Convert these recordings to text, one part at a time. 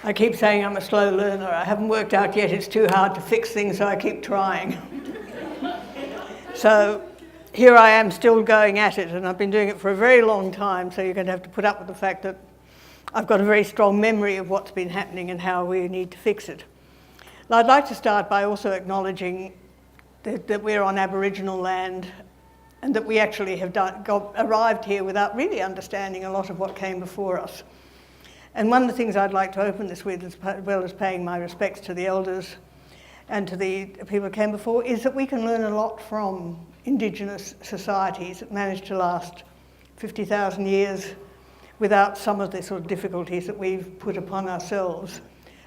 I keep saying I'm a slow learner. I haven't worked out yet it's too hard to fix things, so I keep trying. So here I am still going at it, and I've been doing it for a very long time, so you're going to have to put up with the fact that I've got a very strong memory of what's been happening and how we need to fix it. And I'd like to start by also acknowledging that we're on Aboriginal land and that we actually have arrived here without really understanding a lot of what came before us. And one of the things I'd like to open this with, as well as paying my respects to the elders and to the people who came before, is that we can learn a lot from Indigenous societies that managed to last 50,000 years without some of the sort of difficulties that we've put upon ourselves,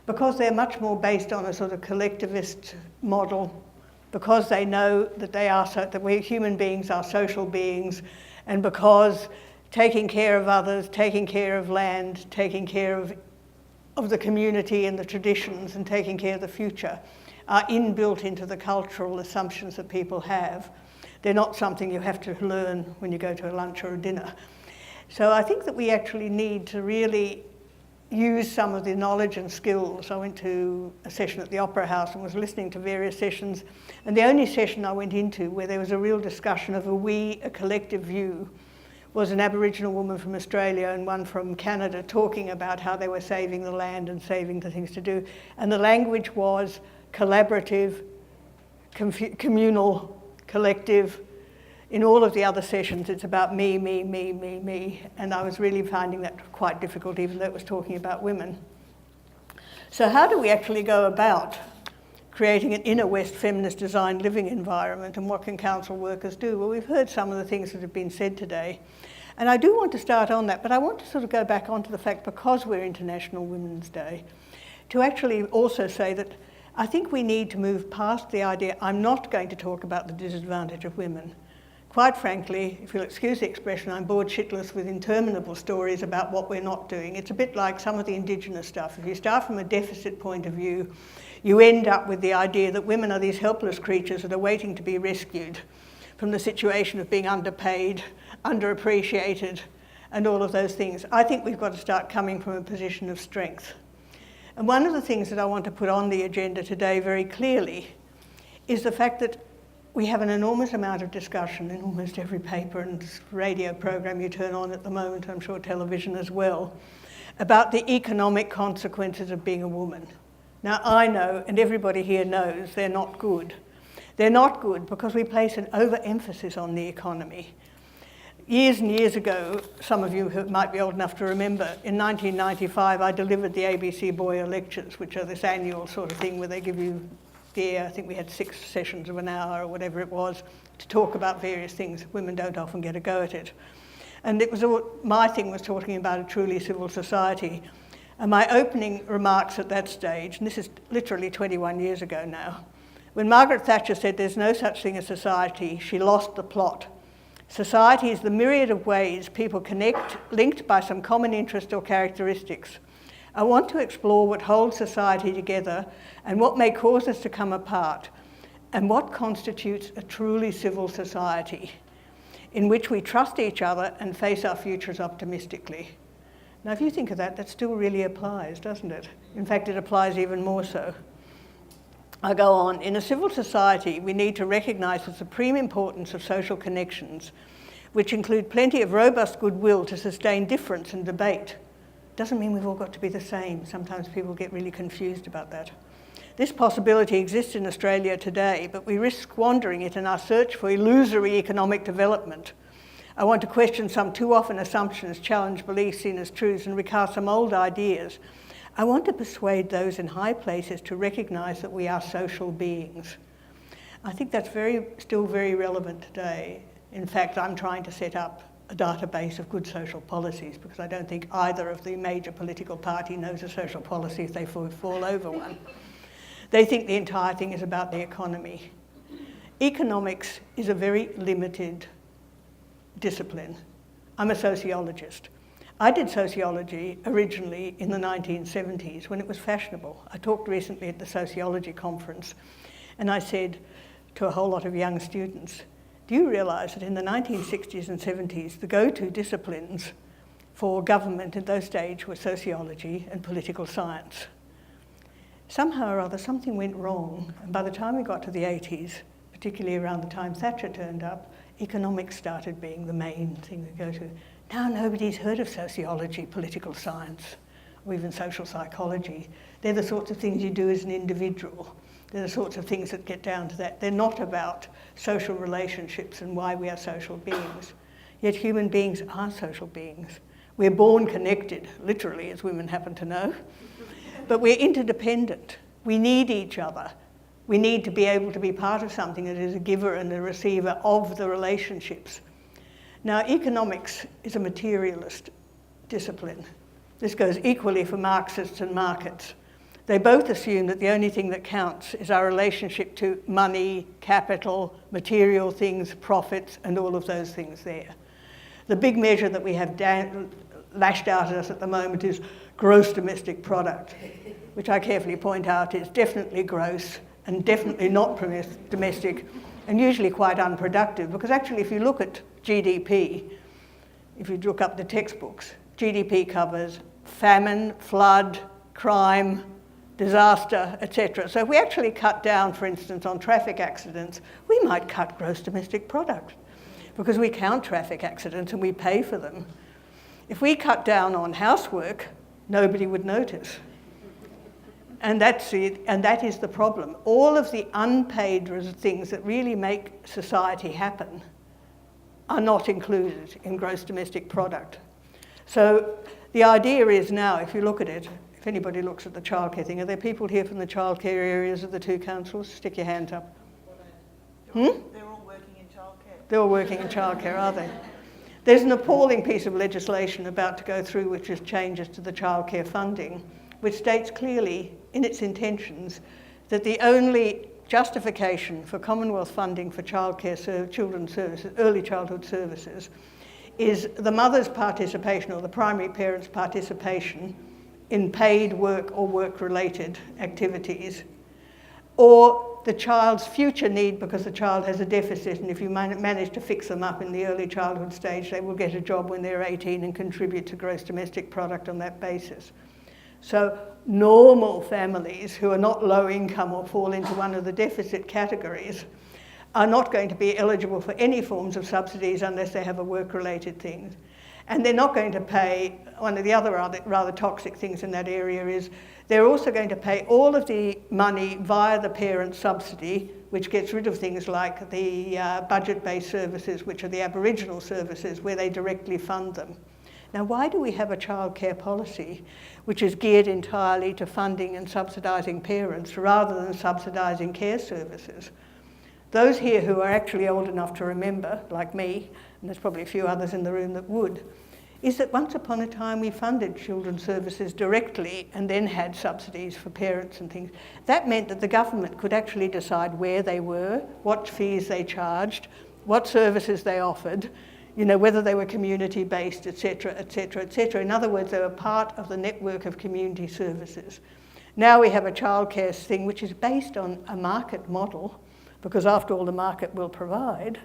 because they're much more based on a sort of collectivist model, because they know that that we human beings are social beings, and because taking care of others, taking care of land, taking care of the community and the traditions, and taking care of the future are inbuilt into the cultural assumptions that people have. They're not something you have to learn when you go to a lunch or a dinner. So I think that we actually need to really use some of the knowledge and skills. I went to a session at the Opera House and was listening to various sessions, and the only session I went into where there was a real discussion of a collective view, was an Aboriginal woman from Australia and one from Canada talking about how they were saving the land and saving the things to do. And the language was collaborative, communal, collective. In all of the other sessions, it's about me, me, me, me, me. And I was really finding that quite difficult, even though it was talking about women. So how do we actually go about creating an inner West feminist designed living environment, and what can council workers do? Well, we've heard some of the things that have been said today. And I do want to start on that, but I want to sort of go back onto the fact, because we're International Women's Day, to actually also say that I think we need to move past the idea. I'm not going to talk about the disadvantage of women. Quite frankly, if you'll excuse the expression, I'm bored shitless with interminable stories about what we're not doing. It's a bit like some of the Indigenous stuff. If you start from a deficit point of view, you end up with the idea that women are these helpless creatures that are waiting to be rescued from the situation of being underpaid, underappreciated, and all of those things. I think we've got to start coming from a position of strength. And one of the things that I want to put on the agenda today very clearly is the fact that we have an enormous amount of discussion in almost every paper and radio program you turn on at the moment, I'm sure television as well, about the economic consequences of being a woman. Now, I know, and everybody here knows, they're not good. They're not good because we place an overemphasis on the economy. Years and years ago, some of you who might be old enough to remember, in 1995 I delivered the ABC Boyer Lectures, which are this annual sort of thing where they give you I think we had 6 sessions of an hour or whatever it was to talk about various things. Women don't often get a go at it. And my thing was talking about a truly civil society. And my opening remarks at that stage, and this is literally 21 years ago now, when Margaret Thatcher said there's no such thing as society, she lost the plot. Society is the myriad of ways people connect, linked by some common interest or characteristics. I want to explore what holds society together and what may cause us to come apart, and what constitutes a truly civil society in which we trust each other and face our futures optimistically. Now, if you think of that, that still really applies, doesn't it? In fact, it applies even more so. I go on. In a civil society, we need to recognise the supreme importance of social connections, which include plenty of robust goodwill to sustain difference and debate. Doesn't mean we've all got to be the same. Sometimes people get really confused about that. This possibility exists in Australia today, but we risk squandering it in our search for illusory economic development. I want to question some too often assumptions, challenge beliefs seen as truths, and recast some old ideas. I want to persuade those in high places to recognise that we are social beings. I think that's still very relevant today. In fact, I'm trying to set up a database of good social policies, because I don't think either of the major political party knows a social policy if they fall over one. They think the entire thing is about the economy. Economics is a very limited discipline. I'm a sociologist. I did sociology originally in the 1970s when it was fashionable. I talked recently at the sociology conference, and I said to a whole lot of young students, do you realise that in the 1960s and 70s, the go-to disciplines for government at those stages were sociology and political science. Somehow or other, something went wrong, and by the time we got to the 80s, particularly around the time Thatcher turned up, economics started being the main thing to go to. Now nobody's heard of sociology, political science, or even social psychology. They're the sorts of things you do as an individual. They're the sorts of things that get down to that. They're not about social relationships and why we are social beings. Yet human beings are social beings. We're born connected, literally, as women happen to know, but we're interdependent. We need each other. We need to be able to be part of something that is a giver and a receiver of the relationships. Now, economics is a materialist discipline. This goes equally for Marxists and markets. They both assume that the only thing that counts is our relationship to money, capital, material things, profits, and all of those things there. The big measure that we have lashed out at us at the moment is gross domestic product, which I carefully point out is definitely gross and definitely not domestic, and usually quite unproductive, because actually if you look at GDP, if you look up the textbooks, GDP covers famine, flood, crime, disaster, etc. So if we actually cut down, for instance, on traffic accidents, we might cut gross domestic product, because we count traffic accidents and we pay for them. If we cut down on housework, nobody would notice. And that's it, and that is the problem. All of the unpaid things that really make society happen are not included in gross domestic product. So the idea is now, if you look at it, if anybody looks at the childcare thing, are there people here from the childcare areas of the two councils? Stick your hands up. They're all working in childcare. They're all working in childcare, are they? There's an appalling piece of legislation about to go through, which is changes to the childcare funding, which states clearly in its intentions that the only justification for Commonwealth funding for childcare, children's services, early childhood services, is the mother's participation or the primary parent's participation in paid work or work-related activities, or the child's future need because the child has a deficit, and if you manage to fix them up in the early childhood stage, they will get a job when they're 18 and contribute to gross domestic product on that basis. So normal families who are not low income or fall into one of the deficit categories are not going to be eligible for any forms of subsidies unless they have a work-related thing. And they're not going to pay, one of the other rather toxic things in that area is they're also going to pay all of the money via the parent subsidy, which gets rid of things like the budget-based services, which are the Aboriginal services, where they directly fund them. Now, why do we have a childcare policy which is geared entirely to funding and subsidising parents rather than subsidising care services? Those here who are actually old enough to remember, like me, and there's probably a few others in the room that would, is that once upon a time we funded children's services directly and then had subsidies for parents and things. That meant that the government could actually decide where they were, what fees they charged, what services they offered, whether they were community-based, etc., etc., etc. In other words, they were part of the network of community services. Now we have a childcare thing which is based on a market model, because after all, the market will provide.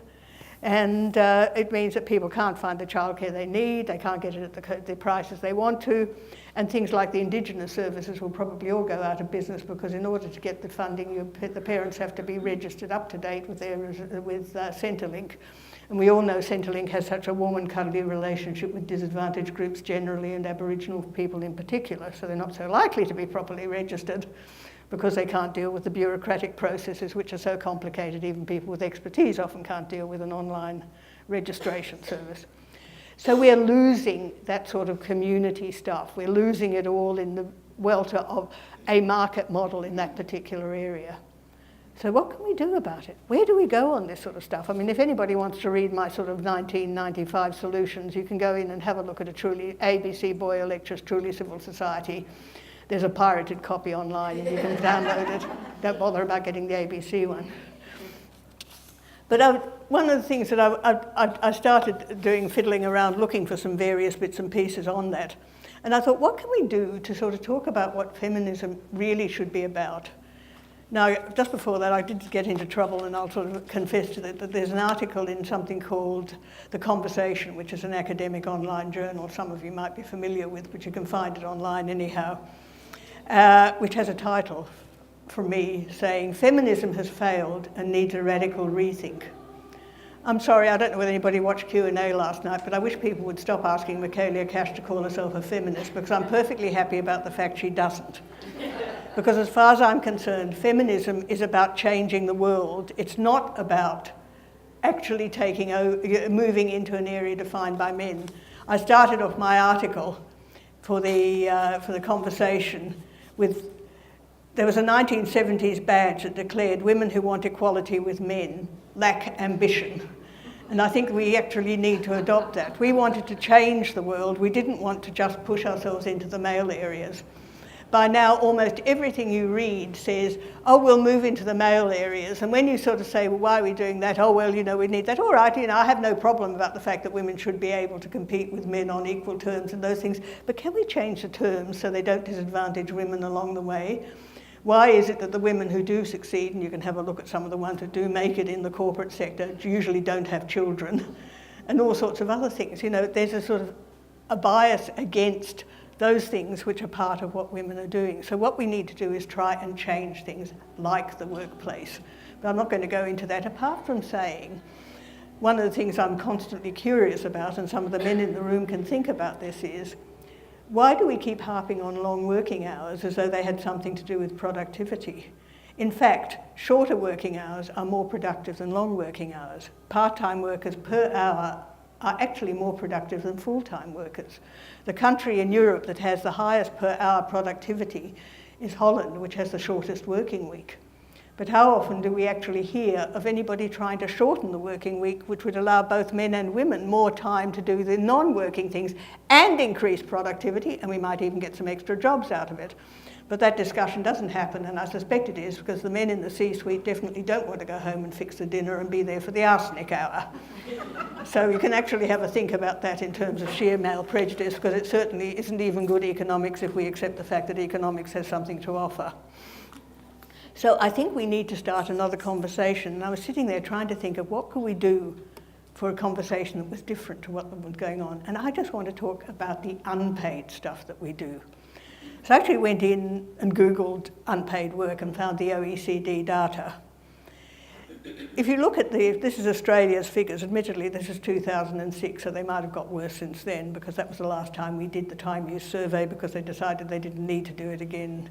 And it means that people can't find the childcare they need, they can't get it at the prices they want to, and things like the Indigenous services will probably all go out of business, because in order to get the funding, the parents have to be registered up to date with Centrelink. And we all know Centrelink has such a warm and cuddly relationship with disadvantaged groups generally and Aboriginal people in particular, so they're not so likely to be properly registered because they can't deal with the bureaucratic processes which are so complicated. Even people with expertise often can't deal with an online registration service. So we're losing that sort of community stuff. We're losing it all in the welter of a market model in that particular area. So what can we do about it? Where do we go on this sort of stuff? I mean, if anybody wants to read my sort of 1995 solutions, you can go in and have a look at ABC Boyer Lectures, Truly Civil Society. There's a pirated copy online and you can download it. Don't bother about getting the ABC one. But one of the things that I started doing, fiddling around, looking for some various bits and pieces on that. And I thought, what can we do to sort of talk about what feminism really should be about? Now, just before that, I did get into trouble, and I'll sort of confess to that there's an article in something called The Conversation, which is an academic online journal some of you might be familiar with, but you can find it online anyhow, which has a title from me saying, "Feminism has failed and needs a radical rethink." I'm sorry, I don't know whether anybody watched Q&A last night, but I wish people would stop asking Michaelia Cash to call herself a feminist, because I'm perfectly happy about the fact she doesn't. Because as far as I'm concerned, feminism is about changing the world. It's not about actually moving into an area defined by men. I started off my article for the Conversation with, there was a 1970s badge that declared women who want equality with men lack ambition. And I think we actually need to adopt that. We wanted to change the world. We didn't want to just push ourselves into the male areas. By now, almost everything you read says, oh, we'll move into the male areas. And when you sort of say, well, why are we doing that? Oh, well, we need that. All right, I have no problem about the fact that women should be able to compete with men on equal terms and those things. But can we change the terms so they don't disadvantage women along the way? Why is it that the women who do succeed, and you can have a look at some of the ones who do make it in the corporate sector, usually don't have children, and all sorts of other things? There's a sort of a bias against those things which are part of what women are doing. So what we need to do is try and change things like the workplace. But I'm not going to go into that, apart from saying one of the things I'm constantly curious about, and some of the men in the room can think about this, is why do we keep harping on long working hours as though they had something to do with productivity? In fact, shorter working hours are more productive than long working hours. Part-time workers per hour are actually more productive than full-time workers. The country in Europe that has the highest per hour productivity is Holland, which has the shortest working week. But how often do we actually hear of anybody trying to shorten the working week, which would allow both men and women more time to do the non-working things and increase productivity, and we might even get some extra jobs out of it? But that discussion doesn't happen, and I suspect it is because the men in the C-suite definitely don't want to go home and fix the dinner and be there for the arsenic hour. So you can actually have a think about that in terms of sheer male prejudice, because it certainly isn't even good economics if we accept the fact that economics has something to offer. So I think we need to start another conversation. And I was sitting there trying to think of what could we do for a conversation that was different to what was going on. And I just want to talk about the unpaid stuff that we do. So I actually went in and Googled unpaid work and found the OECD data. If you look at this is Australia's figures. Admittedly, this is 2006, so they might have got worse since then, because that was the last time we did the time use survey, because they decided they didn't need to do it again.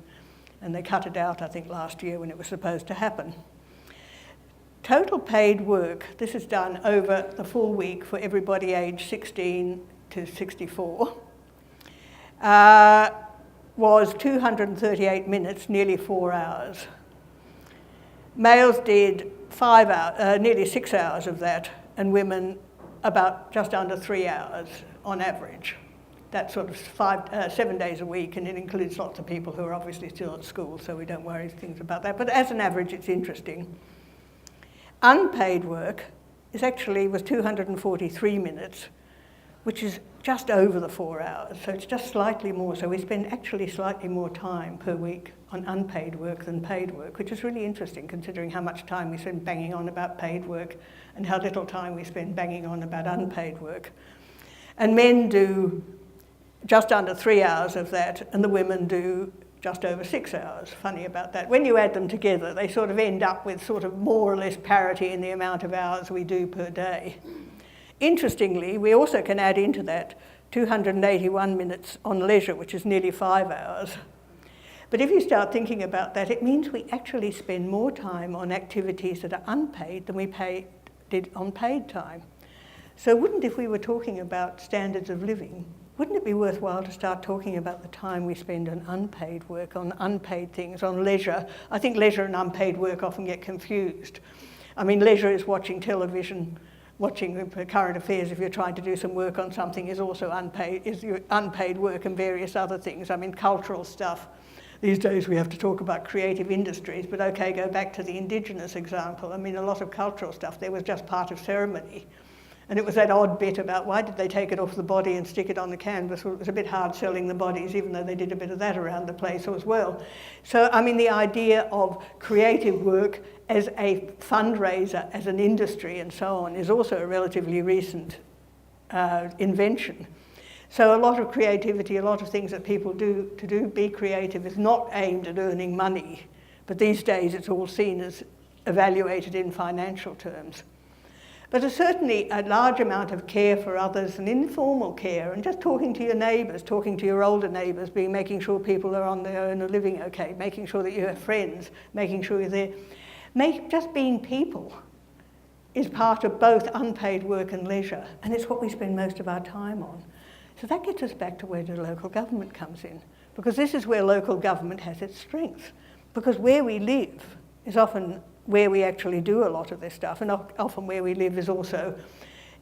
And they cut it out, I think, last year when it was supposed to happen. Total paid work, this is done over the full week for everybody aged 16 to 64, was 238 minutes, nearly 4 hours. Males did 5 hours, nearly 6 hours of that, and women about just under 3 hours on average. That's sort of 7 days a week, and it includes lots of people who are obviously still at school, so we don't worry things about that. But as an average, it's interesting. Unpaid work was 243 minutes, which is just over the 4 hours, so it's just slightly more. So we spend actually slightly more time per week on unpaid work than paid work, which is really interesting considering how much time we spend banging on about paid work and how little time we spend banging on about unpaid work. And men do just under 3 hours of that, and the women do just over 6 hours. Funny about that. When you add them together, they sort of end up with sort of more or less parity in the amount of hours we do per day. Interestingly, we also can add into that 281 minutes on leisure, which is nearly 5 hours. But if you start thinking about that, it means we actually spend more time on activities that are unpaid than we did on paid time. So if we were talking about standards of living, wouldn't it be worthwhile to start talking about the time we spend on unpaid work, on unpaid things, on leisure? I think leisure and unpaid work often get confused. I mean, leisure is watching television, watching current affairs if you're trying to do some work on something is also unpaid work, and various other things. I mean, cultural stuff. These days we have to talk about creative industries, but okay, go back to the Indigenous example. I mean, a lot of cultural stuff there was just part of ceremony. And it was that odd bit about why did they take it off the body and stick it on the canvas? Well, it was a bit hard selling the bodies, even though they did a bit of that around the place as well. So, I mean, the idea of creative work as a fundraiser, as an industry and so on, is also a relatively recent invention. So a lot of creativity, a lot of things that people do to be creative is not aimed at earning money, but these days it's all seen as evaluated in financial terms. But there's certainly a large amount of care for others and informal care, and just talking to your neighbours, talking to your older neighbours, making sure people are on their own and living okay, making sure that you have friends, making sure you're there. Just being people is part of both unpaid work and leisure, and it's what we spend most of our time on. So that gets us back to where the local government comes in, because this is where local government has its strength, because where we live is often where we actually do a lot of this stuff, and often where we live is also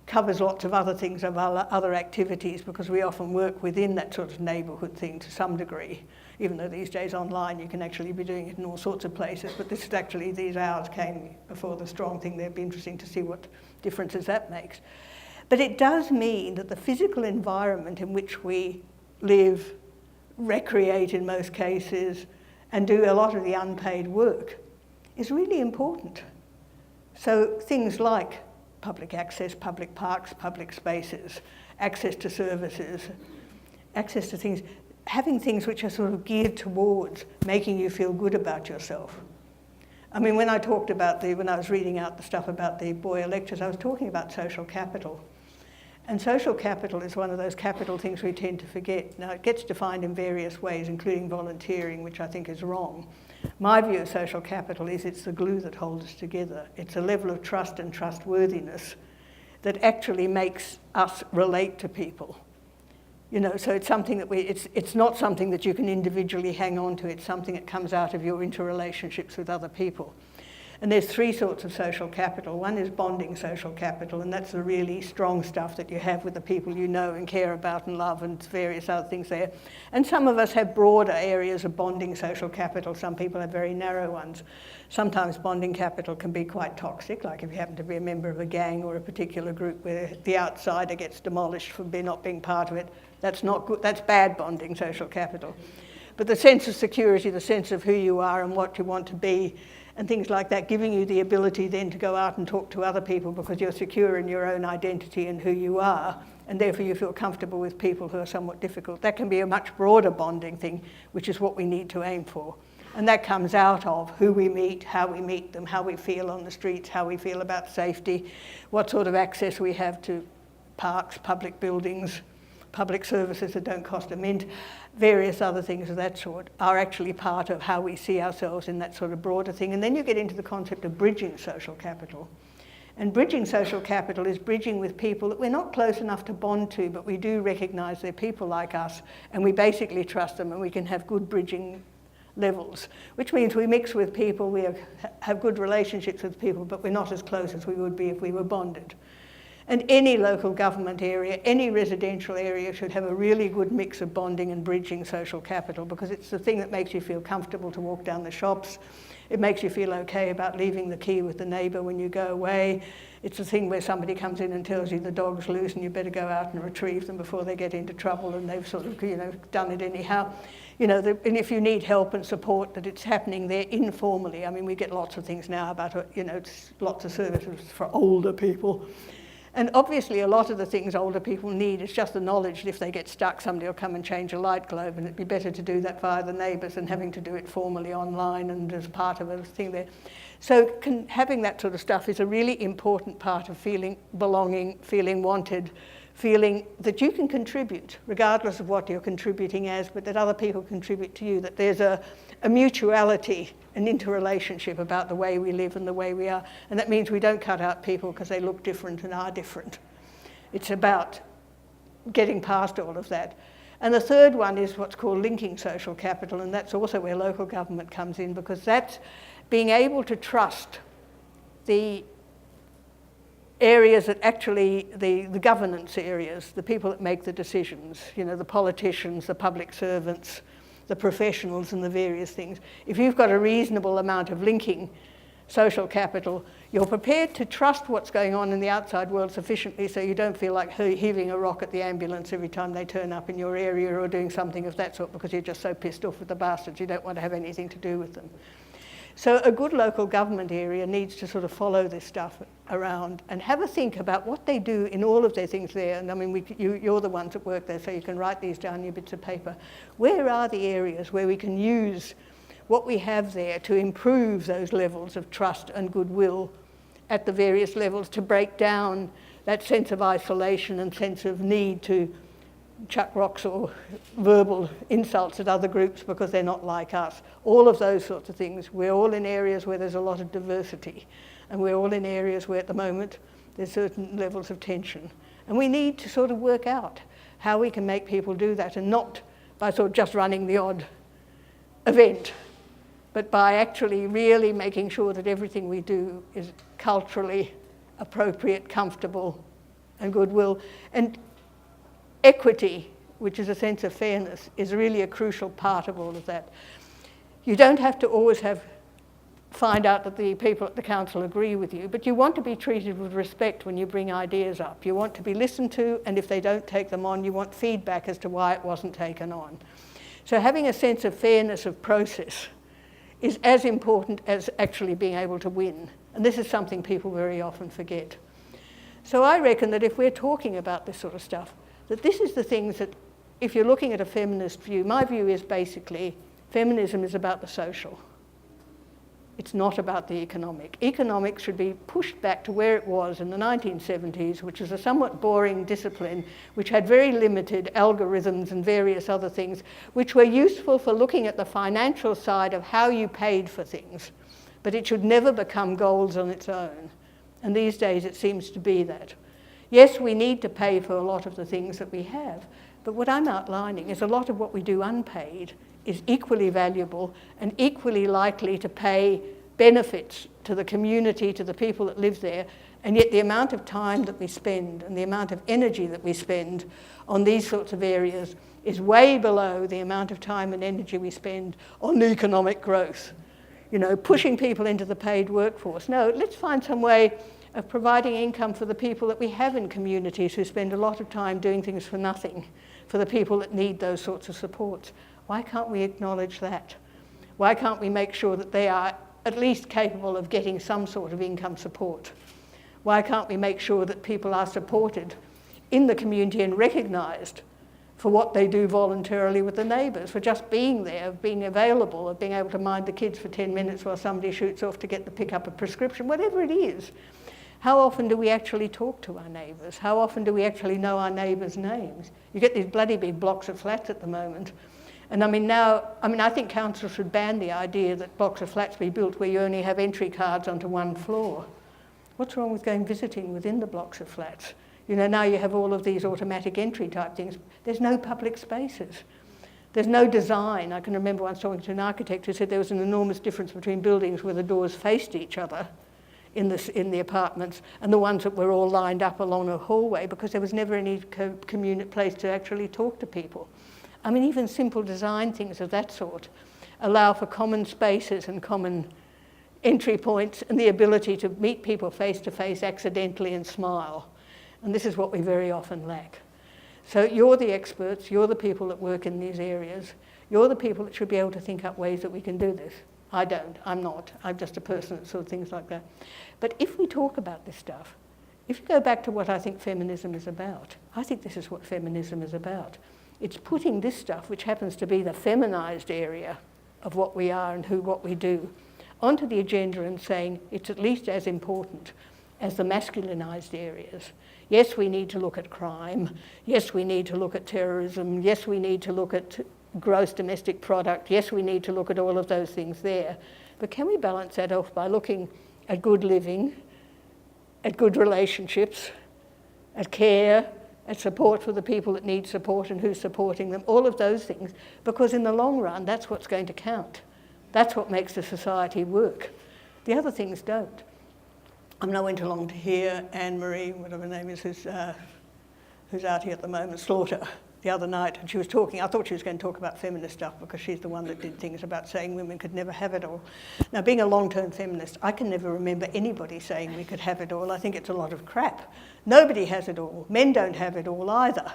covers lots of other things, of other activities, because we often work within that sort of neighbourhood thing to some degree, even though these days online you can actually be doing it in all sorts of places, but this is actually, these hours came before the strong thing. They'd be interesting to see what differences that makes. But it does mean that the physical environment in which we live, recreate in most cases, and do a lot of the unpaid work is really important. So things like public access, public parks, public spaces, access to services, access to things, having things which are sort of geared towards making you feel good about yourself. I mean, when I talked about when I was reading out the stuff about the Boyer lectures, I was talking about social capital. And social capital is one of those capital things we tend to forget. Now, it gets defined in various ways, including volunteering, which I think is wrong. My view of social capital is it's the glue that holds us together. It's a level of trust and trustworthiness that actually makes us relate to people. You know, so it's something that it's not something that you can individually hang on to. It's something that comes out of your interrelationships with other people. And there's three sorts of social capital. One is bonding social capital, and that's the really strong stuff that you have with the people you know and care about and love and various other things there. And some of us have broader areas of bonding social capital. Some people have very narrow ones. Sometimes bonding capital can be quite toxic, like if you happen to be a member of a gang or a particular group where the outsider gets demolished for not being part of it. That's not good. That's bad bonding social capital. But the sense of security, the sense of who you are and what you want to be, and things like that, giving you the ability then to go out and talk to other people because you're secure in your own identity and who you are, and therefore you feel comfortable with people who are somewhat difficult. That can be a much broader bonding thing, which is what we need to aim for. And that comes out of who we meet, how we meet them, how we feel on the streets, how we feel about safety, what sort of access we have to parks, public buildings, public services that don't cost a mint, various other things of that sort are actually part of how we see ourselves in that sort of broader thing. And then you get into the concept of bridging social capital. And bridging social capital is bridging with people that we're not close enough to bond to, but we do recognise they're people like us, and we basically trust them, and we can have good bridging levels, which means we mix with people, we have good relationships with people, but we're not as close as we would be if we were bonded. And any local government area, any residential area should have a really good mix of bonding and bridging social capital, because it's the thing that makes you feel comfortable to walk down the shops. It makes you feel okay about leaving the key with the neighbour when you go away. It's the thing where somebody comes in and tells you the dog's loose and you better go out and retrieve them before they get into trouble, and they've sort of, done it anyhow. And if you need help and support, that it's happening there informally. I mean, we get lots of things now about, lots of services for older people. And obviously a lot of the things older people need is just the knowledge that if they get stuck, somebody will come and change a light globe, and it'd be better to do that via the neighbours than having to do it formally online and as part of a thing there. So having that sort of stuff is a really important part of feeling belonging, feeling wanted, feeling that you can contribute, regardless of what you're contributing as, but that other people contribute to you, that there's a mutuality, an interrelationship about the way we live and the way we are. And that means we don't cut out people because they look different and are different. It's about getting past all of that. And the third one is what's called linking social capital, and that's also where local government comes in, because that's being able to trust the areas that actually, the governance areas, the people that make the decisions, the politicians, the public servants, the professionals and the various things. If you've got a reasonable amount of linking social capital. You're prepared to trust what's going on in the outside world sufficiently so you don't feel like heaving a rock at the ambulance every time they turn up in your area or doing something of that sort because you're just so pissed off with the bastards you don't want to have anything to do with them. So a good local government area needs to sort of follow this stuff around and have a think about what they do in all of their things there. And I mean, you're the ones that work there, so you can write these down in your bits of paper. Where are the areas where we can use what we have there to improve those levels of trust and goodwill at the various levels, to break down that sense of isolation and sense of need to chuck rocks or verbal insults at other groups because they're not like us. All of those sorts of things. We're all in areas where there's a lot of diversity, and we're all in areas where at the moment there's certain levels of tension. And we need to sort of work out how we can make people do that, and not by sort of just running the odd event, but by actually really making sure that everything we do is culturally appropriate, comfortable, and goodwill. And equity, which is a sense of fairness, is really a crucial part of all of that. You don't have to always find out that the people at the council agree with you, but you want to be treated with respect when you bring ideas up. You want to be listened to, and if they don't take them on, you want feedback as to why it wasn't taken on. So having a sense of fairness of process is as important as actually being able to win. And this is something people very often forget. So I reckon that if we're talking about this sort of stuff, that this is the things that, if you're looking at a feminist view, my view is basically feminism is about the social. It's not about the economic. Economics should be pushed back to where it was in the 1970s, which is a somewhat boring discipline, which had very limited algorithms and various other things, which were useful for looking at the financial side of how you paid for things. But it should never become goals on its own. And these days it seems to be that. Yes, we need to pay for a lot of the things that we have, but what I'm outlining is a lot of what we do unpaid is equally valuable and equally likely to pay benefits to the community, to the people that live there, and yet the amount of time that we spend and the amount of energy that we spend on these sorts of areas is way below the amount of time and energy we spend on economic growth. You know, pushing people into the paid workforce. No, let's find some way of providing income for the people that we have in communities who spend a lot of time doing things for nothing, for the people that need those sorts of supports. Why can't we acknowledge that? Why can't we make sure that they are at least capable of getting some sort of income support? Why can't we make sure that people are supported in the community and recognised for what they do voluntarily with the neighbours, for just being there, of being available, of being able to mind the kids for 10 minutes while somebody shoots off to pick up a prescription, whatever it is. How often do we actually talk to our neighbours? How often do we actually know our neighbours' names? You get these bloody big blocks of flats at the moment. And I think council should ban the idea that blocks of flats be built where you only have entry cards onto one floor. What's wrong with going visiting within the blocks of flats? You know, now you have all of these automatic entry type things. There's no public spaces. There's no design. I can remember once talking to an architect who said there was an enormous difference between buildings where the doors faced each other in the apartments and the ones that were all lined up along a hallway because there was never any community place to actually talk to people. I mean, even simple design things of that sort allow for common spaces and common entry points and the ability to meet people face to face accidentally and smile. And this is what we very often lack. So you're the experts, you're the people that work in these areas, you're the people that should be able to think up ways that we can do this. I don't, I'm not, I'm just a person that sort of things like that. But if we talk about this stuff, if you go back to what I think feminism is about, I think this is what feminism is about. It's putting this stuff, which happens to be the feminised area of what we are and what we do, onto the agenda and saying it's at least as important as the masculinised areas. Yes, we need to look at crime. Yes, we need to look at terrorism. Yes, we need to look at gross domestic product. Yes, we need to look at all of those things there. But can we balance that off by looking at good living, at good relationships, at care, at support for the people that need support and who's supporting them, all of those things, because in the long run, that's what's going to count. That's what makes the society work. The other things don't. I went along to hear Anne-Marie, whatever her name is, who's who's out here at the moment, Slaughter, the other night, and she was talking, I thought she was going to talk about feminist stuff because she's the one that did things about saying women could never have it all. Now, being a long-term feminist, I can never remember anybody saying we could have it all. I think it's a lot of crap. Nobody has it all. Men don't have it all either.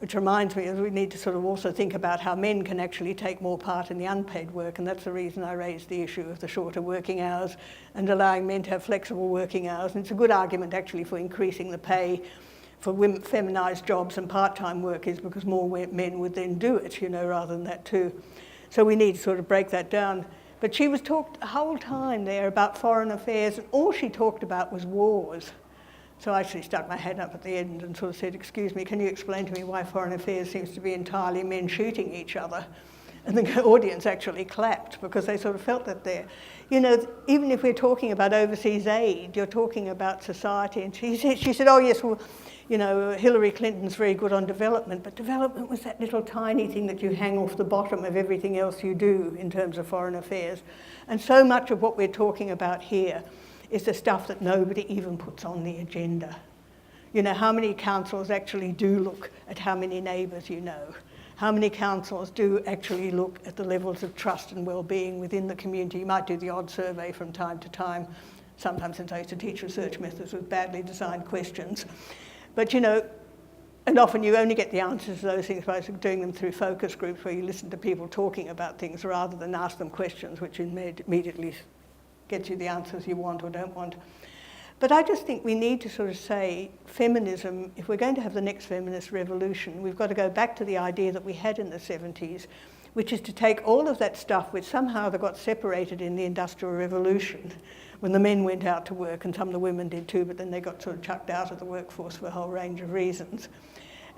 Which reminds me that we need to sort of also think about how men can actually take more part in the unpaid work, and that's the reason I raised the issue of the shorter working hours and allowing men to have flexible working hours. And it's a good argument actually for increasing the pay for women, feminised jobs and part-time work is because more men would then do it, you know, rather than that too. So we need to sort of break that down. But she was talked the whole time there about foreign affairs, and all she talked about was wars. So I actually stuck my head up at the end and sort of said, excuse me, can you explain to me why foreign affairs seems to be entirely men shooting each other? And the audience actually clapped because they sort of felt that there. You know, even if we're talking about overseas aid, you're talking about society. And she said, oh yes, well, you know, Hillary Clinton's very good on development, but development was that little tiny thing that you hang off the bottom of everything else you do in terms of foreign affairs. And so much of what we're talking about here is the stuff that nobody even puts on the agenda. You know, how many councils actually do look at how many neighbours you know? How many councils do actually look at the levels of trust and well-being within the community? You might do the odd survey from time to time, sometimes since I used to teach research methods with badly designed questions. But, you know, and often you only get the answers to those things by doing them through focus groups where you listen to people talking about things rather than ask them questions which immediately gets you the answers you want or don't want. But I just think we need to sort of say feminism, if we're going to have the next feminist revolution, we've got to go back to the idea that we had in the 70s, which is to take all of that stuff which somehow they got separated in the Industrial Revolution when the men went out to work, and some of the women did too, but then they got sort of chucked out of the workforce for a whole range of reasons.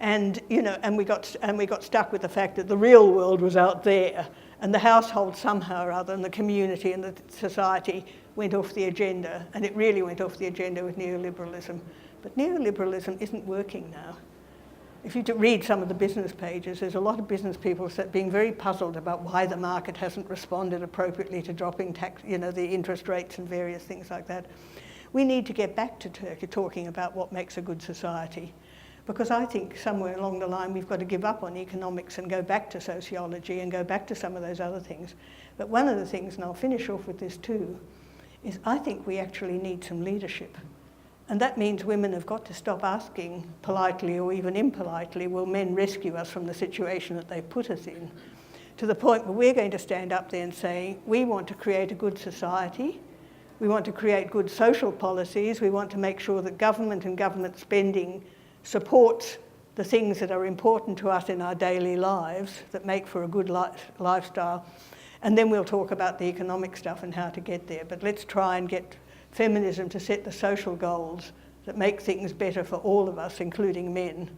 And, you know, and we got stuck with the fact that the real world was out there, and the household somehow or other, and the community and the society went off the agenda, and it really went off the agenda with neoliberalism. But neoliberalism isn't working now. If you read some of the business pages, there's a lot of business people being very puzzled about why the market hasn't responded appropriately to dropping tax, you know, the interest rates and various things like that. We need to get back to talking about what makes a good society. Because I think somewhere along the line we've got to give up on economics and go back to sociology and go back to some of those other things. But one of the things, and I'll finish off with this too, is I think we actually need some leadership. And that means women have got to stop asking politely or even impolitely, will men rescue us from the situation that they put us in? To the point where we're going to stand up there and say, we want to create a good society, we want to create good social policies, we want to make sure that government and government spending supports the things that are important to us in our daily lives that make for a good lifestyle. And then we'll talk about the economic stuff and how to get there. But let's try and get feminism to set the social goals that make things better for all of us, including men,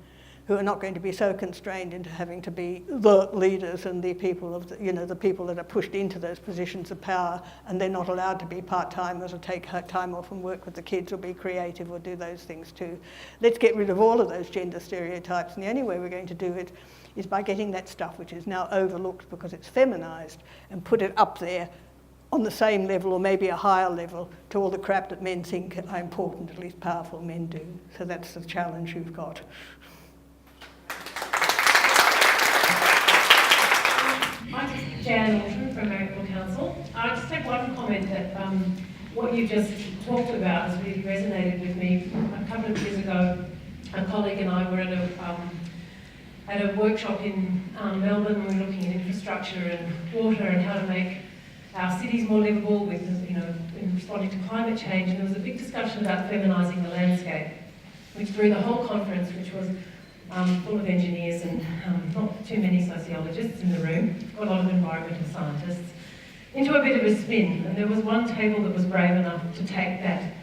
who are not going to be so constrained into having to be the leaders and the people of the, you know, the people that are pushed into those positions of power, and they're not allowed to be part-timers or take time off and work with the kids or be creative or do those things too. Let's get rid of all of those gender stereotypes, and the only way we're going to do it is by getting that stuff which is now overlooked because it's feminized and put it up there on the same level or maybe a higher level to all the crap that men think are important, at least powerful men do. So that's the challenge you've got. I'm Jan Alton from Marital Council. I just have one comment that what you just talked about has really resonated with me. A couple of years ago, a colleague and I were at a workshop in Melbourne. We were looking at infrastructure and water and how to make our cities more livable with, you know, in responding to climate change. And there was a big discussion about feminising the landscape, which through the whole conference, which was full of engineers and not too many sociologists in the room, got a lot of environmental scientists, into a bit of a spin. And there was one table that was brave enough to take that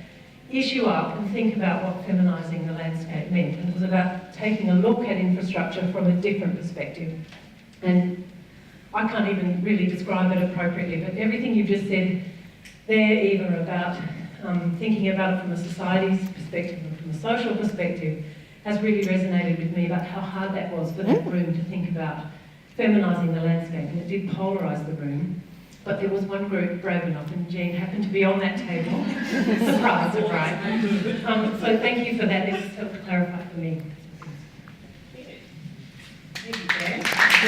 issue up and think about what feminising the landscape meant. And it was about taking a look at infrastructure from a different perspective. And I can't even really describe it appropriately, but everything you just said there, Eva, about thinking about it from a society's perspective and from a social perspective, has really resonated with me about how hard that was for that room to think about feminising the landscape, and it did polarise the room. But there was one group brave enough, and Jean happened to be on that table. Surprise, surprise. So thank you for that. It's helped clarify for me. I'll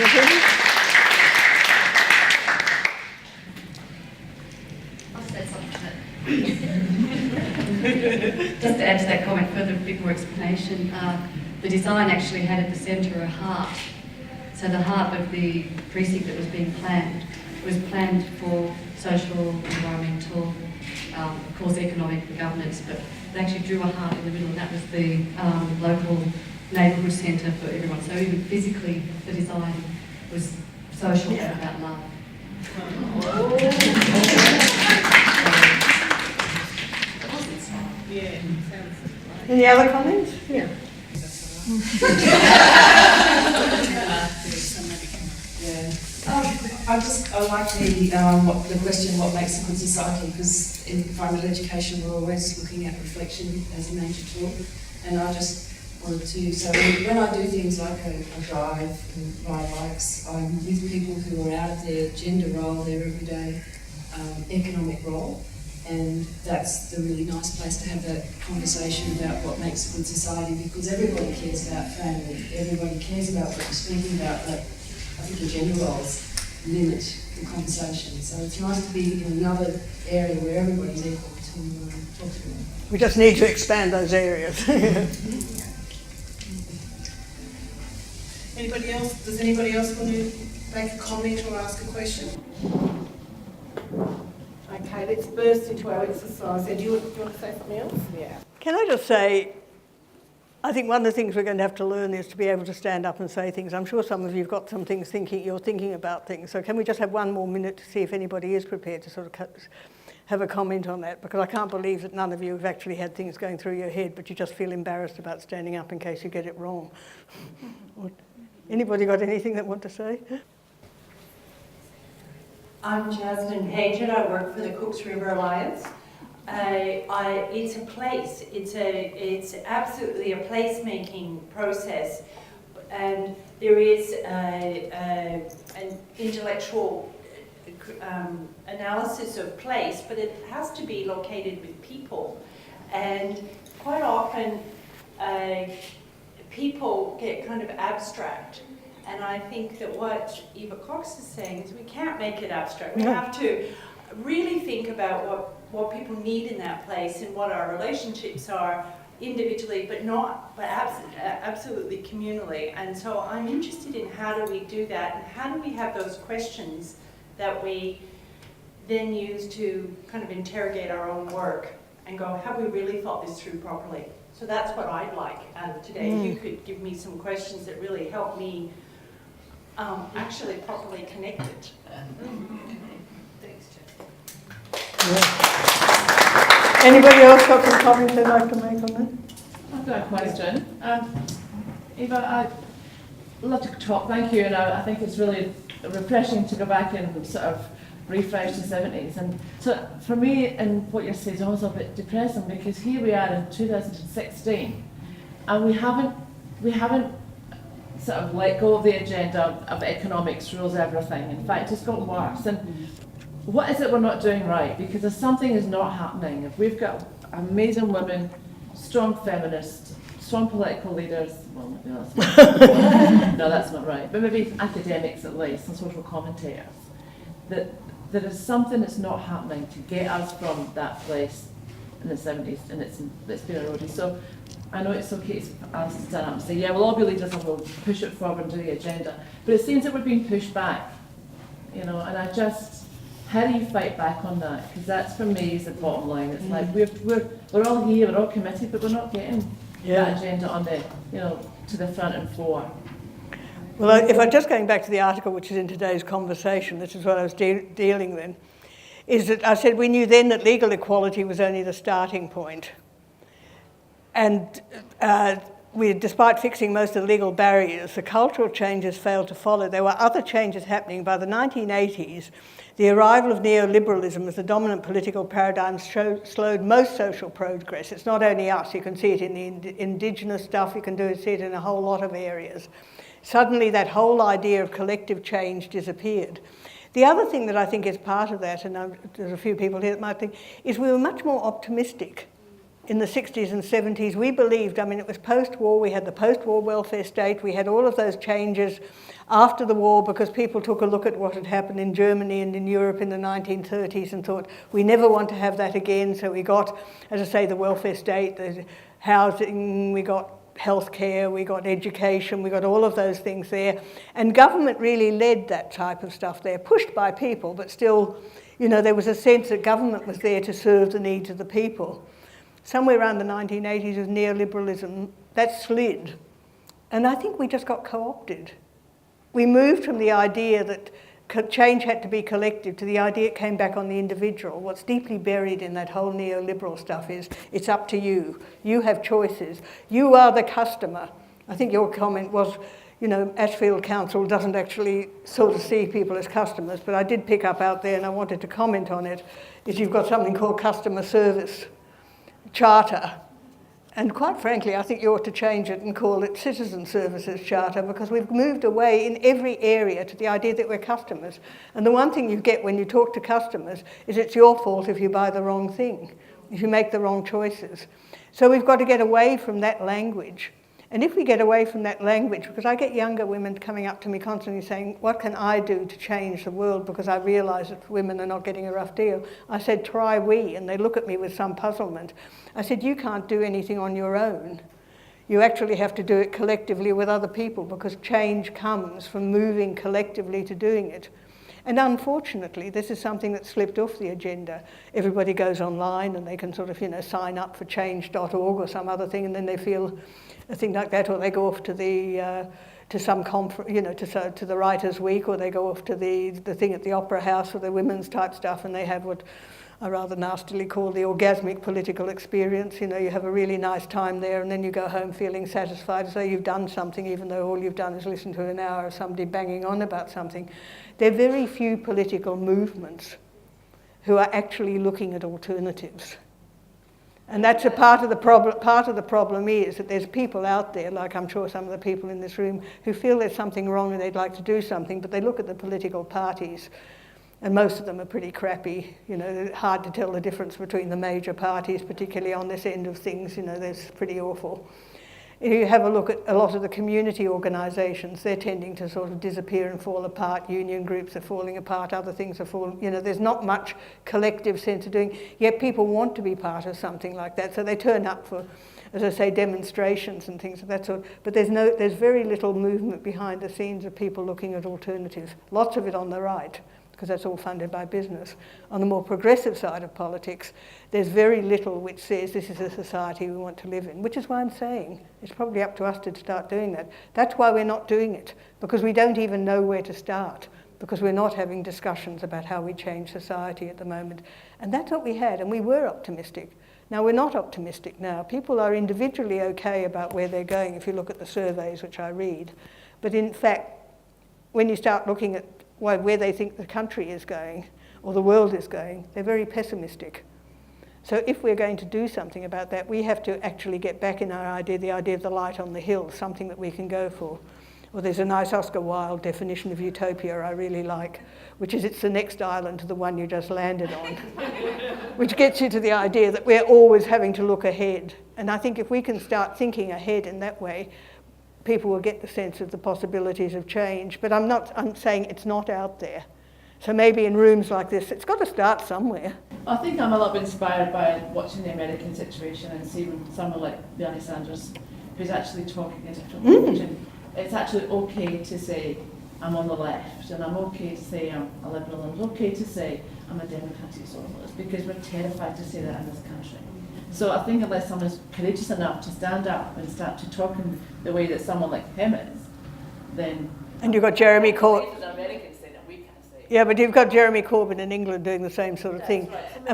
say something to just to add to that comment further, a bit more explanation. The design actually had at the centre a heart. So the heart of the precinct that was being planned was planned for social, environmental, of course economic and governance, but they actually drew a heart in the middle, and that was the local neighbourhood centre for everyone. So even physically, the design was social and about love. Yeah, Any other comments? Yeah. I like the question, what makes a good society, because in environmental education we're always looking at reflection as a major tool, and I just wanted to, so when I do things like a drive and ride bikes, I'm with people who are out of their gender role, their everyday economic role, and that's the really nice place to have that conversation about what makes a good society, because everybody cares about family, everybody cares about what you're speaking about, but I think the gender roles limit the conversation. So it's nice to be in another area where everybody's equal to talk to them. We just need to expand those areas. Anybody else? Does anybody else want to make a comment or ask a question? Okay, let's burst into our exercise. Do you want to say something else? Yeah. Can I just say, I think one of the things we're going to have to learn is to be able to stand up and say things. I'm sure some of you've got some things you're thinking about things. So can we just have one more minute to see if anybody is prepared to sort of have a comment on that? Because I can't believe that none of you have actually had things going through your head, but you just feel embarrassed about standing up in case you get it wrong. Anybody got anything they want to say? I'm Jasmine Page and I work for the Cooks River Alliance. It's a place. It's absolutely a place-making process, and there is an intellectual analysis of place, but it has to be located with people, and quite often people get kind of abstract. And I think that what Eva Cox is saying is we can't make it abstract. We have to really think about what people need in that place and what our relationships are individually, but absolutely communally. And so I'm interested in how do we do that, and how do we have those questions that we then use to kind of interrogate our own work and go, have we really thought this through properly? So that's what I'd like out of today. If you could give me some questions that really help me actually properly connect it. Thanks, Jess. Yeah. Anybody else got some comments they'd like to make on that? I've got a question. Eva, I'd love to talk, thank you, and I think it's really refreshing to go back and sort of refresh the 70s. And so for me, and what you're saying is also a bit depressing, because here we are in 2016 and we haven't sort of let go of the agenda of economics rules everything. In fact, it's got worse. And what is it we're not doing right? Because if something is not happening, if we've got amazing women, strong feminists, strong political leaders, well, maybe that's not, no, that's not right, but maybe academics at least, and social commentators, that there is something that's not happening to get us from that place in the 70s, and it's been eroded. So I know it's okay for us to stand up and say, yeah, we'll all be leaders and we'll push it forward and do the agenda, but it seems that we're being pushed back, you know, and how do you fight back on that? Because that's, for me, is the bottom line. It's like we're all here, we're all committed, but we're not getting that agenda on the, you know, to the front and fore. Well, if I'm just going back to the article which is in today's conversation, this is what I was dealing then, is that I said we knew then that legal equality was only the starting point. And despite fixing most of the legal barriers, the cultural changes failed to follow. There were other changes happening. By the 1980s, the arrival of neoliberalism as the dominant political paradigm slowed most social progress. It's not only us. You can see it in the indigenous stuff. You can see it in a whole lot of areas. Suddenly, that whole idea of collective change disappeared. The other thing that I think is part of that, and there's a few people here that might think, is we were much more optimistic in the 60s and 70s, we believed, I mean, it was post-war, we had the post-war welfare state, we had all of those changes after the war because people took a look at what had happened in Germany and in Europe in the 1930s and thought, we never want to have that again. So we got, as I say, the welfare state, the housing, we got healthcare, we got education, we got all of those things there. And government really led that type of stuff there, pushed by people, but still, you know, there was a sense that government was there to serve the needs of the people. Somewhere around the 1980s with neoliberalism, that slid. And I think we just got co-opted. We moved from the idea that change had to be collective to the idea it came back on the individual. What's deeply buried in that whole neoliberal stuff is it's up to you. You have choices. You are the customer. I think your comment was, you know, Ashfield Council doesn't actually sort of see people as customers, but I did pick up out there and I wanted to comment on it, is you've got something called customer service charter. And quite frankly, I think you ought to change it and call it Citizen Services Charter because we've moved away in every area to the idea that we're customers. And the one thing you get when you talk to customers is it's your fault if you buy the wrong thing, if you make the wrong choices. So we've got to get away from that language. And if we get away from that language, because I get younger women coming up to me constantly saying, what can I do to change the world because I realise that women are not getting a rough deal? I said, try we, and they look at me with some puzzlement. I said, you can't do anything on your own. You actually have to do it collectively with other people because change comes from moving collectively to doing it. And unfortunately, this is something that slipped off the agenda. Everybody goes online and they can sort of, you know, sign up for change.org or some other thing, and then they feel a thing like that, or they go off to the to some conference, you know, to the Writers' Week, or they go off to the thing at the Opera House for the women's type stuff, and they have what I rather nastily call the orgasmic political experience. You know, you have a really nice time there, and then you go home feeling satisfied as though you've done something, even though all you've done is listen to an hour of somebody banging on about something. There are very few political movements who are actually looking at alternatives. And that's a part of the problem. Part of the problem is that there's people out there, like I'm sure some of the people in this room, who feel there's something wrong and they'd like to do something, but they look at the political parties, and most of them are pretty crappy. You know, hard to tell the difference between the major parties, particularly on this end of things. You know, there's pretty awful. If you have a look at a lot of the community organisations, they're tending to sort of disappear and fall apart. Union groups are falling apart, other things are falling, you know, there's not much collective sense of doing, yet people want to be part of something like that, so they turn up for, as I say, demonstrations and things of that sort, but there's very little movement behind the scenes of people looking at alternatives. Lots of it on the right, because that's all funded by business. On the more progressive side of politics, there's very little which says this is a society we want to live in, which is why I'm saying it's probably up to us to start doing that. That's why we're not doing it, because we don't even know where to start, because we're not having discussions about how we change society at the moment. And that's what we had, and we were optimistic. Now, we're not optimistic now. People are individually okay about where they're going if you look at the surveys, which I read. But in fact, when you start looking at where they think the country is going or the world is going, they're very pessimistic. So if we're going to do something about that, we have to actually get back in our idea, the idea of the light on the hill, something that we can go for. Well, there's a nice Oscar Wilde definition of utopia I really like, which is it's the next island to the one you just landed on, which gets you to the idea that we're always having to look ahead. And I think if we can start thinking ahead in that way, people will get the sense of the possibilities of change. But I'm saying it's not out there. So maybe in rooms like this, it's got to start somewhere. I think I'm a little bit inspired by watching the American situation and seeing someone like Bernie Sanders, who's actually talking a different language. It's actually okay to say I'm on the left, and I'm okay to say I'm a liberal, and it's okay to say I'm a democratic socialist, because we're terrified to say that in this country. So I think unless someone's courageous enough to stand up and start to talk in the way that someone like him is, then... And you've got Jeremy Corbyn. The Americans say that we can't say. Yeah, but you've got Jeremy Corbyn in England doing the same sort of thing. Right.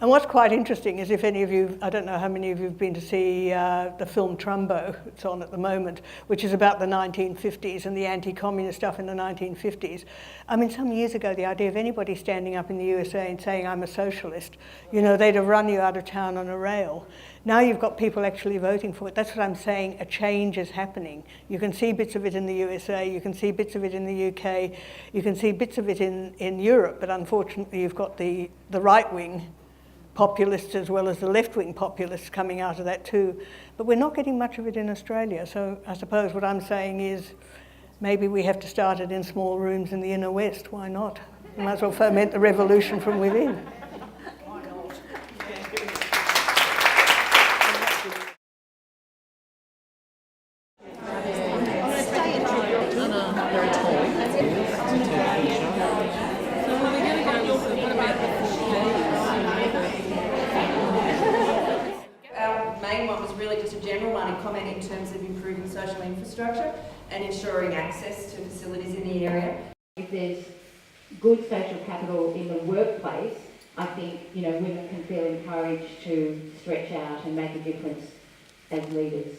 And what's quite interesting is if any of you, I don't know how many of you have been to see the film Trumbo, it's on at the moment, which is about the 1950s and the anti-communist stuff in the 1950s. I mean, some years ago, the idea of anybody standing up in the USA and saying, I'm a socialist, you know, they'd have run you out of town on a rail. Now you've got people actually voting for it. That's what I'm saying, a change is happening. You can see bits of it in the USA, you can see bits of it in the UK, you can see bits of it in Europe, but unfortunately you've got the right-wing populists as well as the left-wing populists coming out of that too. But we're not getting much of it in Australia. So I suppose what I'm saying is maybe we have to start it in small rooms in the inner west. Why not? We might as well foment the revolution from within. Our main one was really just a general one, a comment in terms of improving social infrastructure and ensuring access to facilities in the area. If there's good social capital in the workplace, I think, you know, women can feel encouraged to stretch out and make a difference as leaders.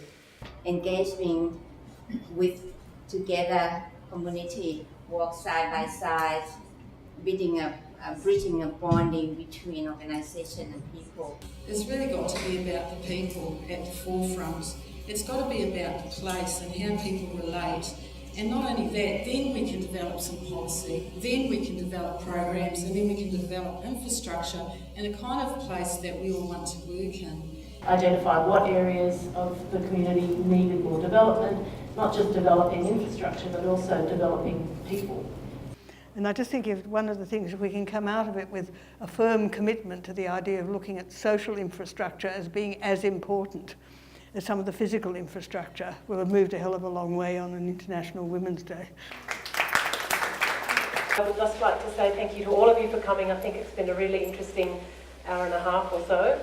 Engaging with together community, work side by side, bridging a bonding between organisation and people. It's really got to be about the people at the forefront. It's got to be about the place and how people relate. And not only that, then we can develop some policy, then we can develop programs, and then we can develop infrastructure in a kind of place that we all want to work in. Identify what areas of the community needed more development, not just developing infrastructure, but also developing people. And I just think if one of the things, if we can come out of it with a firm commitment to the idea of looking at social infrastructure as being as important as some of the physical infrastructure, we'll have moved a hell of a long way on an International Women's Day. I would just like to say thank you to all of you for coming. I think it's been a really interesting hour and a half or so.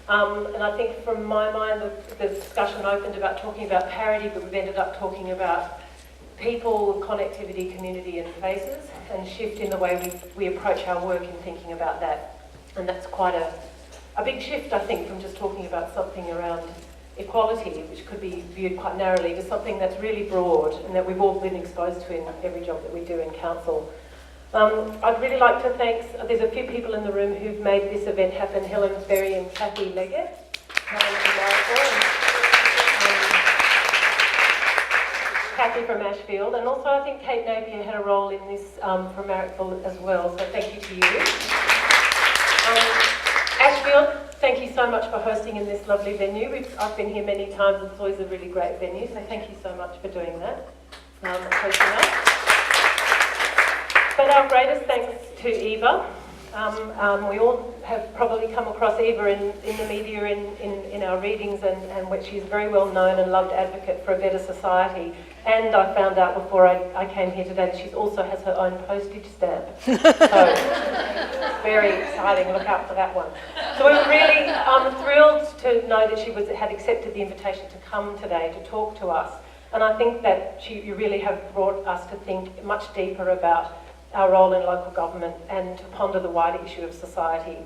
And I think from my mind, the discussion opened about talking about parity, but we've ended up talking about people, connectivity, community and faces, and shift in the way we approach our work in thinking about that. And that's quite a big shift, I think, from just talking about something around equality, which could be viewed quite narrowly, to something that's really broad and that we've all been exposed to in every job that we do in council. I'd really like to thank, there's a few people in the room who've made this event happen, Helen Berry and Kathy Leggett. Kathy from Ashfield, and also I think Kate Napier had a role in this from Marrickville as well, so thank you to you. Ashfield, thank you so much for hosting in this lovely venue. I've been here many times, it's always a really great venue, so thank you so much for doing that. Hosting us. But our greatest thanks to Eva. We all have probably come across Eva in the media in our readings, and which she's a very well known and loved advocate for a better society. And I found out before I came here today that she also has her own postage stamp. So very exciting, look out for that one. So we were really thrilled to know that she had accepted the invitation to come today to talk to us. And I think that you really have brought us to think much deeper about our role in local government and to ponder the wider issue of society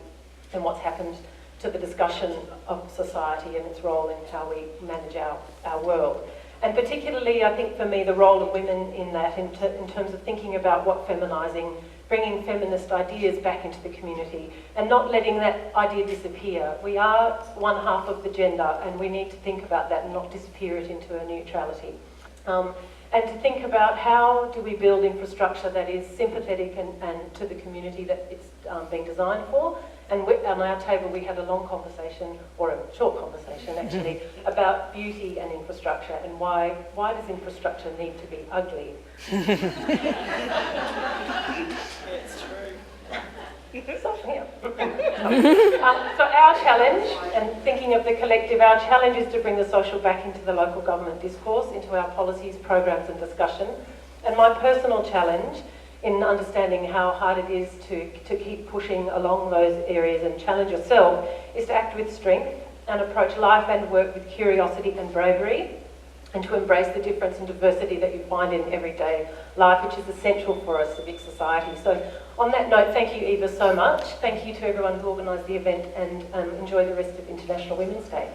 and what's happened to the discussion of society and its role in how we manage our world. And particularly, I think for me, the role of women in that, in terms of thinking about what feminising, bringing feminist ideas back into the community and not letting that idea disappear. We are one half of the gender and we need to think about that and not disappear it into a neutrality. And to think about how do we build infrastructure that is sympathetic and to the community that it's being designed for. And on our table we had a long conversation, or a short conversation actually, about beauty and infrastructure and why does infrastructure need to be ugly? It's true. So our challenge, and thinking of the collective, our challenge is to bring the social back into the local government discourse, into our policies, programs and discussion. And my personal challenge in understanding how hard it is to keep pushing along those areas and challenge yourself is to act with strength and approach life and work with curiosity and bravery, and to embrace the difference and diversity that you find in everyday life, which is essential for a civic society. So on that note, thank you, Eva, so much. Thank you to everyone who organised the event, and enjoy the rest of International Women's Day.